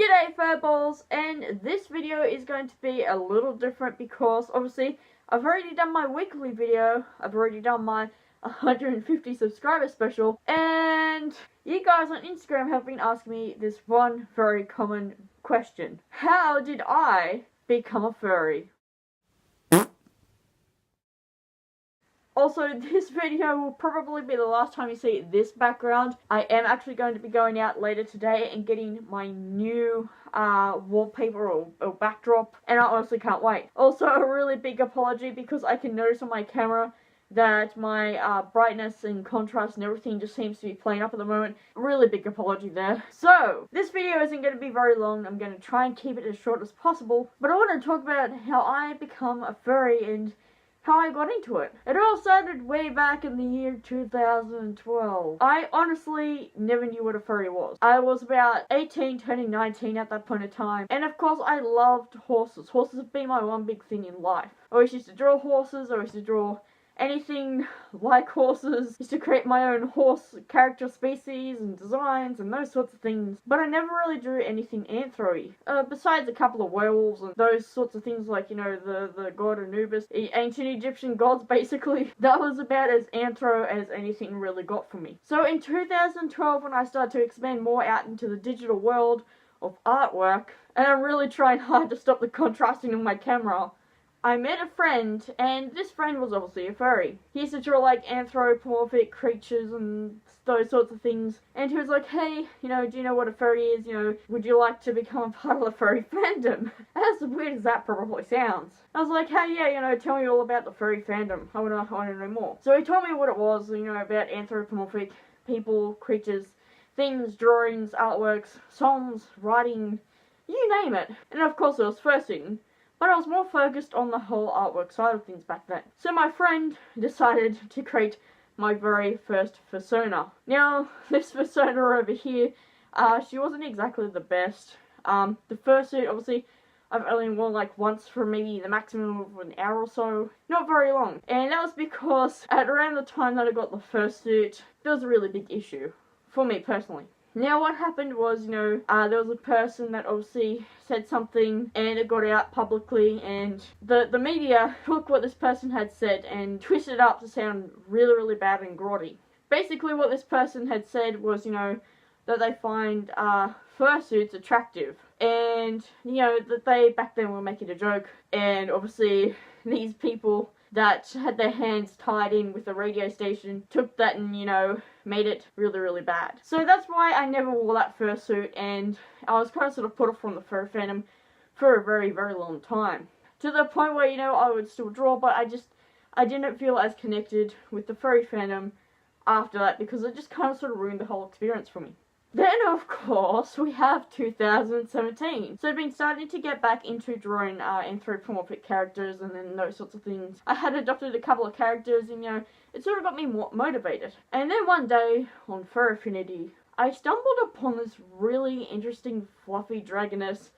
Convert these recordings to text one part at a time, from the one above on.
G'day furballs, and this video is going to be a little different because obviously I've already done my weekly video, I've already done my 150 subscriber special, and you guys on Instagram have been asking me this one very common question. How did I become a furry? Also, this video will probably be the last time you see this background. I am actually going to be going out later today and getting my new wallpaper or backdrop, and I honestly can't wait. Also, a really big apology because I can notice on my camera that my brightness and contrast and everything just seems to be playing up at the moment. Really big apology there. So, this video isn't going to be very long. I'm going to try and keep it as short as possible, but I want to talk about how I become a furry and how I got into it. It all started way back in the year 2012. I honestly never knew what a furry was. I was about 18, turning 19 at that point in time. And of course I loved horses. Horses have been my one big thing in life. I always used to draw horses, I used to draw anything like horses, used to create my own horse character species and designs and those sorts of things, but I never really drew anything anthro-y. Besides a couple of werewolves and those sorts of things like, you know, the god Anubis, the ancient Egyptian gods basically. That was about as anthro as anything really got for me. So in 2012 when I started to expand more out into the digital world of artwork, and I'm really trying hard to stop the contrasting on my camera, I met a friend, and this friend was obviously a furry. He used to draw like anthropomorphic creatures and those sorts of things, and he was like, hey, you know, do you know what a furry is? You know, would you like to become a part of the furry fandom? As weird as that probably sounds. I was like, hey, yeah, you know, tell me all about the furry fandom. I want to know more. So he told me what it was, you know, about anthropomorphic people, creatures, things, drawings, artworks, songs, writing, you name it. And of course it was fursuiting. But I was more focused on the whole artwork side of things back then. So my friend decided to create my very first fursona. Now, this fursona over here, she wasn't exactly the best. The fursuit, obviously, I've only worn like once for maybe the maximum of an hour or so. Not very long. And that was because at around the time that I got the fursuit, there was a really big issue. For me personally. Now what happened was, you know, there was a person that obviously said something and it got out publicly, and the media took what this person had said and twisted it up to sound really, really bad and grotty. Basically what this person had said was, you know, that they find fursuits attractive, and, you know, that they back then were making a joke, and obviously these people that had their hands tied in with the radio station took that and, you know, made it really, really bad. So that's why I never wore that fursuit, and I was kind of sort of put off from the furry fandom for a very, very long time. To the point where, you know, I would still draw, but I didn't feel as connected with the furry fandom after that because it just kind of sort of ruined the whole experience for me. Then, of course, we have 2017. So I've been starting to get back into drawing anthropomorphic characters and then those sorts of things. I had adopted a couple of characters and, you know, it sort of got me more motivated. And then one day, on Fur Affinity, I stumbled upon this really interesting fluffy dragoness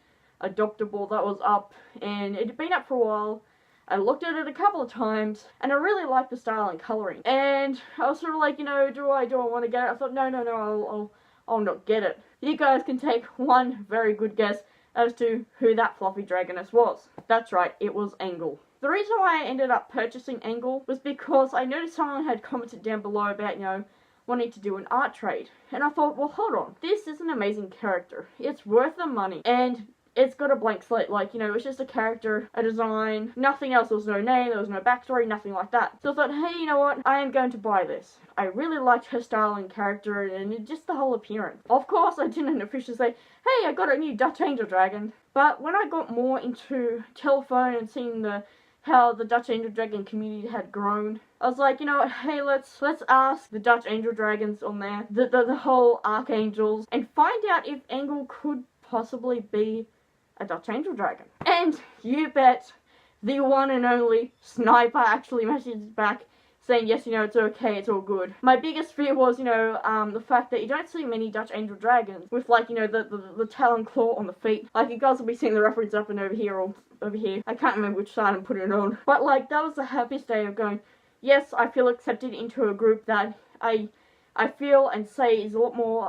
adoptable that was up, and it had been up for a while. I looked at it a couple of times, and I really liked the style and colouring. And I was sort of like, you know, do I want to get it? I thought, no, I'll not get it. You guys can take one very good guess as to who that fluffy dragoness was. That's right, it was Engel. The reason why I ended up purchasing Engel was because I noticed someone had commented down below about, you know, wanting to do an art trade. And I thought, well, hold on, this is an amazing character. It's worth the money. And it's got a blank slate, like, you know, it's just a character, a design, nothing else. There was no name, there was no backstory, nothing like that. So I thought, hey, you know what, I am going to buy this. I really liked her style and character and just the whole appearance. Of course, I didn't officially say, hey, I got a new Dutch Angel Dragon. But when I got more into telephone and seeing how the Dutch Angel Dragon community had grown, I was like, you know what, hey, let's ask the Dutch Angel Dragons on there, the whole Archangels, and find out if Engel could possibly be a Dutch Angel Dragon. And you bet the one and only Sniper actually messaged back saying, yes, you know, it's okay, it's all good. My biggest fear was, you know, the fact that you don't see many Dutch Angel Dragons with, like, you know, the talon claw on the feet. Like, you guys will be seeing the reference up and over here or over here. I can't remember which side I'm putting it on. But, like, that was the happiest day of going, yes, I feel accepted into a group that I feel and say is a lot more,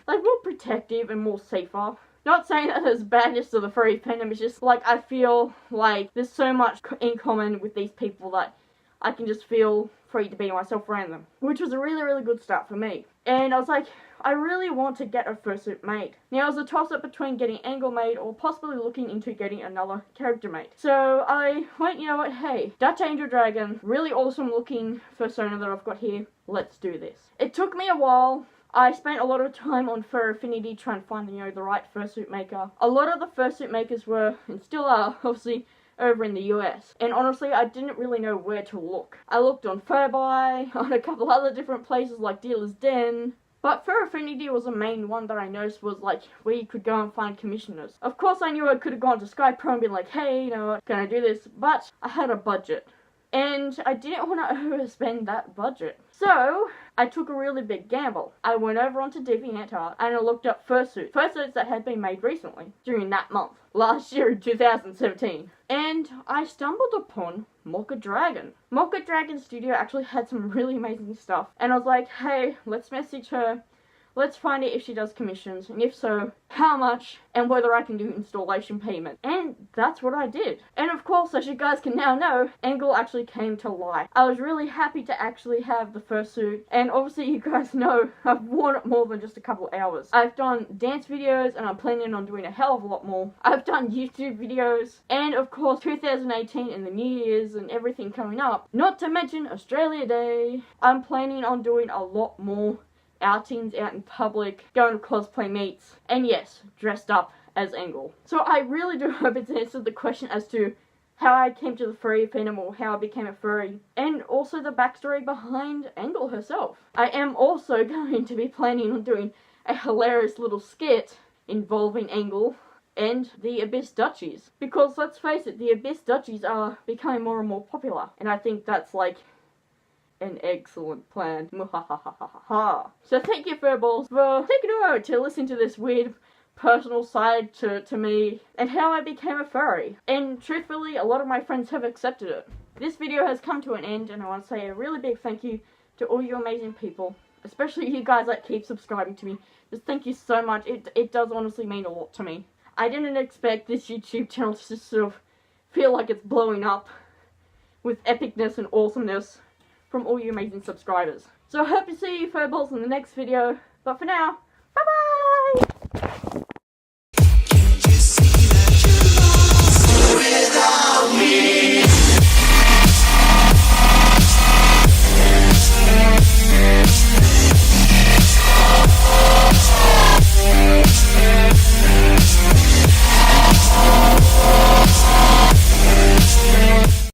like, more protective and more safer Not saying that there's badness to the furry fandom, it's just like I feel like there's so much in common with these people that I can just feel free to be myself around them. Which was a really good start for me. And I was like, I really want to get a fursuit made. Now it was a toss-up between getting Engel made or possibly looking into getting another character made. So I went, you know what, hey, Dutch Angel Dragon, really awesome looking fursona that I've got here. Let's do this. It took me a while. I spent a lot of time on Fur Affinity trying to find, you know, the right fursuit maker. A lot of the fursuit makers were, and still are, obviously, over in the US. And honestly, I didn't really know where to look. I looked on Furby, on a couple other different places like Dealer's Den. But Fur Affinity was the main one that I noticed was like where you could go and find commissioners. Of course I knew I could have gone to Skypro and been like, hey, you know what, can I do this? But I had a budget. And I didn't want to overspend that budget. So, I took a really big gamble. I went over onto DeviantArt and I looked up fursuits that had been made recently, during that month, last year in 2017. And I stumbled upon Mocha Dragon. Mocha Dragon Studio actually had some really amazing stuff. And I was like, hey, let's message her. Let's find out if she does commissions, and if so, how much, and whether I can do installation payment. And that's what I did. And of course, as you guys can now know, Engel actually came to life. I was really happy to actually have the fursuit, and obviously you guys know I've worn it more than just a couple hours. I've done dance videos, and I'm planning on doing a hell of a lot more. I've done YouTube videos, and of course 2018 and the New Year's and everything coming up. Not to mention Australia Day. I'm planning on doing a lot more outings out in public, going to cosplay meets, and yes, dressed up as Engel. So I really do hope it's answered the question as to how I came to the furry fandom or how I became a furry, and also the backstory behind Engel herself. I am also going to be planning on doing a hilarious little skit involving Engel and the Abyss Dutchies, because let's face it, the Abyss Dutchies are becoming more and more popular, and I think that's like an excellent plan. So thank you, Furballs, for taking a moment to listen to this weird personal side to me and how I became a furry. And truthfully, a lot of my friends have accepted it. This video has come to an end, and I want to say a really big thank you to all you amazing people, especially you guys that keep subscribing to me. Just thank you so much. It does honestly mean a lot to me. I didn't expect this YouTube channel to just sort of feel like it's blowing up with epicness and awesomeness from all you amazing subscribers. So I hope to see you Furballs in the next video, but for now, bye bye!